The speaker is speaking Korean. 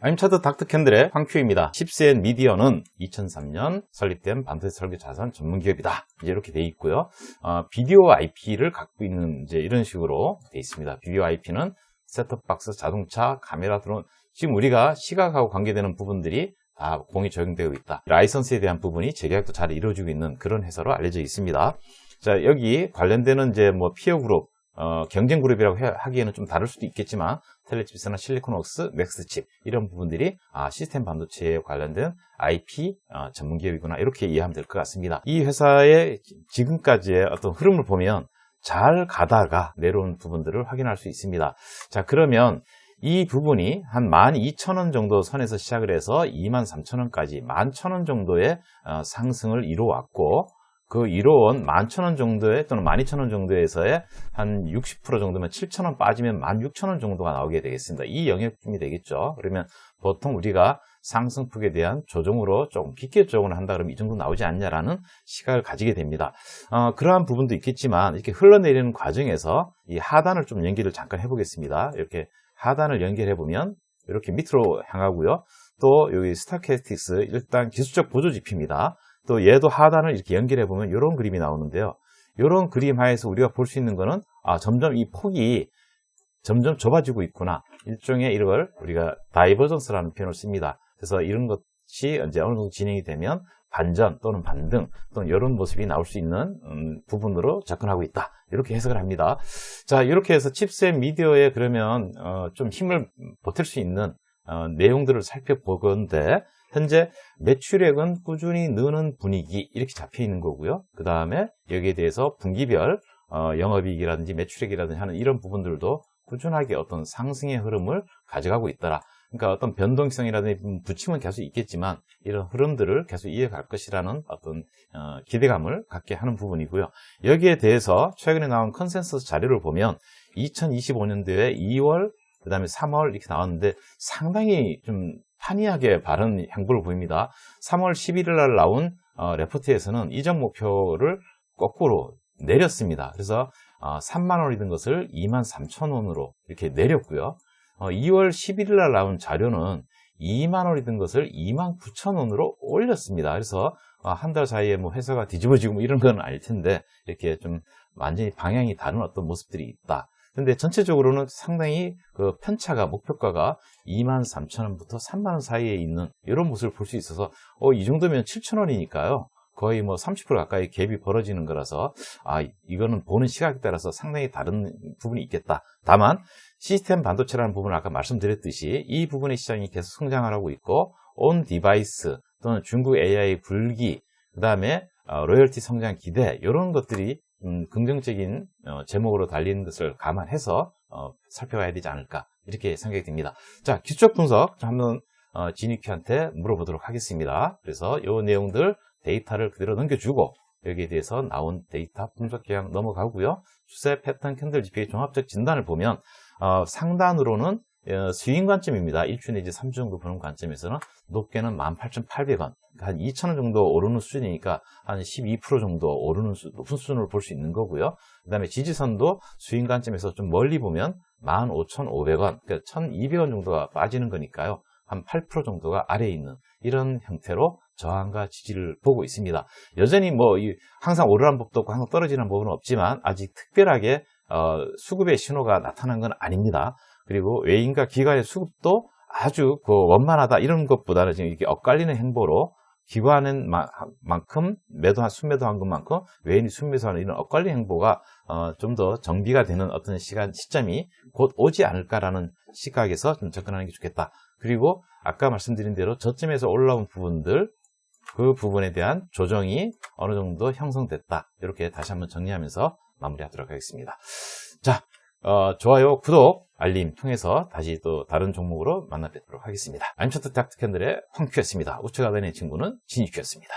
아임차트 닥터캔들의 황큐입니다. 칩스앤 미디어는 2003년 설립된 반도체 설계 자산 전문 기업이다. 이제 이렇게 돼 있고요. 비디오 IP를 갖고 있는 이제 이런 식으로 돼 있습니다. 비디오 IP는 셋톱박스, 자동차, 카메라, 드론. 지금 우리가 시각하고 관계되는 부분들이 다 공이 적용되고 있다. 라이선스에 대한 부분이 재계약도 잘 이루어지고 있는 그런 회사로 알려져 있습니다. 자, 여기 관련되는 이제 뭐 피어 그룹, 경쟁 그룹이라고 하기에는 좀 다를 수도 있겠지만 텔레칩스나 실리콘웍스, 맥스칩 이런 부분들이 시스템 반도체에 관련된 IP 전문 기업이구나 이렇게 이해하면 될 것 같습니다. 이 회사의 지금까지의 어떤 흐름을 보면 잘 가다가 내려온 부분들을 확인할 수 있습니다. 자, 그러면 이 부분이 한 12,000원 정도 선에서 시작을 해서 23,000원까지 11,000원 정도의 상승을 이루어왔고, 그 이루어온 11,000원 정도에 또는 12,000원 정도에서의 한 60% 정도면 7,000원 빠지면 16,000원 정도가 나오게 되겠습니다. 이 영역쯤이 되겠죠. 그러면 보통 우리가 상승폭에 대한 조정으로 조금 깊게 조정을 한다 그러면 이 정도 나오지 않냐라는 시각을 가지게 됩니다. 그러한 부분도 있겠지만 이렇게 흘러내리는 과정에서 이 하단을 좀 연기를 잠깐 해보겠습니다. 이렇게 하단을 연결해 보면 이렇게 밑으로 향하고요. 또 여기 스타캐스틱스 일단 기술적 보조 지표입니다. 또 얘도 하단을 이렇게 연결해 보면 이런 그림이 나오는데요. 이런 그림 하에서 우리가 볼 수 있는 거는 점점 이 폭이 점점 좁아지고 있구나. 일종의 이걸 우리가 다이버전스라는 표현을 씁니다. 그래서 이런 것이 이제 어느 정도 진행이 되면 반전 또는 반등 또는 이런 모습이 나올 수 있는 부분으로 접근하고 있다. 이렇게 해석을 합니다. 자, 이렇게 해서 칩스앤 미디어에 그러면 좀 힘을 보탤 수 있는 내용들을 살펴보건데, 현재 매출액은 꾸준히 느는 분위기 이렇게 잡혀 있는 거고요. 그 다음에 여기에 대해서 분기별 영업이익이라든지 매출액이라든지 하는 이런 부분들도 꾸준하게 어떤 상승의 흐름을 가져가고 있더라. 그러니까 어떤 변동성이라든지 부침은 계속 있겠지만 이런 흐름들을 계속 이어갈 것이라는 어떤 기대감을 갖게 하는 부분이고요. 여기에 대해서 최근에 나온 컨센서스 자료를 보면 2025년도에 2월 그 다음에 3월 이렇게 나왔는데 상당히 좀 판이하게 바른 행보를 보입니다. 3월 11일 날 나온 레포트에서는 이전 목표를 거꾸로 내렸습니다. 그래서 3만 원이던 것을 23,000원으로 이렇게 내렸고요. 2월 11일 날 나온 자료는 2만 원이던 것을 29,000원으로 올렸습니다. 그래서 한 달 사이에 뭐 회사가 뒤집어지고 뭐 이런 건 아닐 텐데 이렇게 좀 완전히 방향이 다른 어떤 모습들이 있다. 근데 전체적으로는 상당히 그 편차가, 목표가가 23,000원부터 3만 원 사이에 있는 이런 모습을 볼 수 있어서 이 정도면 7,000원이니까요. 거의 뭐 30% 가까이 갭이 벌어지는 거라서 이거는 보는 시각에 따라서 상당히 다른 부분이 있겠다. 다만 시스템 반도체라는 부분을 아까 말씀드렸듯이 이 부분의 시장이 계속 성장을 하고 있고, 온 디바이스 또는 중국 AI 불기, 그 다음에 로열티 성장 기대 이런 것들이 긍정적인 제목으로 달리는 것을 감안해서 살펴봐야 되지 않을까 이렇게 생각이 듭니다. 자, 기술적 분석 한번 진익희한테 물어보도록 하겠습니다. 그래서 이 내용들 데이터를 그대로 넘겨주고 여기에 대해서 나온 데이터 분석 계약 넘어가고요. 추세 패턴 캔들 지표의 종합적 진단을 보면 상단으로는 스윙 관점입니다. 1주 내지 3주 정도 보는 관점에서는 높게는 18,800원, 한 2,000원 정도 오르는 수준이니까 한 12% 정도 오르는 높은 수준으로 볼 수 있는 거고요. 그 다음에 지지선도 스윙 관점에서 좀 멀리 보면 15,500원, 그러니까 1,200원 정도가 빠지는 거니까요. 한 8% 정도가 아래에 있는 이런 형태로 저항과 지지를 보고 있습니다. 여전히 뭐 항상 오르는 법도 없고 항상 떨어지는 법은 없지만 아직 특별하게 수급의 신호가 나타난 건 아닙니다. 그리고 외인과 기관의 수급도 아주 원만하다 이런 것보다는 지금 이렇게 엇갈리는 행보로 기관은 만큼 순매도한 것만큼 외인이 순매수하는 이런 엇갈리는 행보가 좀 더 정비가 되는 어떤 시점이 곧 오지 않을까라는 시각에서 좀 접근하는 게 좋겠다. 그리고 아까 말씀드린 대로 저점에서 올라온 부분들, 그 부분에 대한 조정이 어느 정도 형성됐다. 이렇게 다시 한번 정리하면서 마무리하도록 하겠습니다. 자, 좋아요, 구독, 알림 통해서 다시 또 다른 종목으로 만나 뵙도록 하겠습니다. 아임차트 닥터캔들의 황큐였습니다. 우측 하단의 친구는 진익큐였습니다.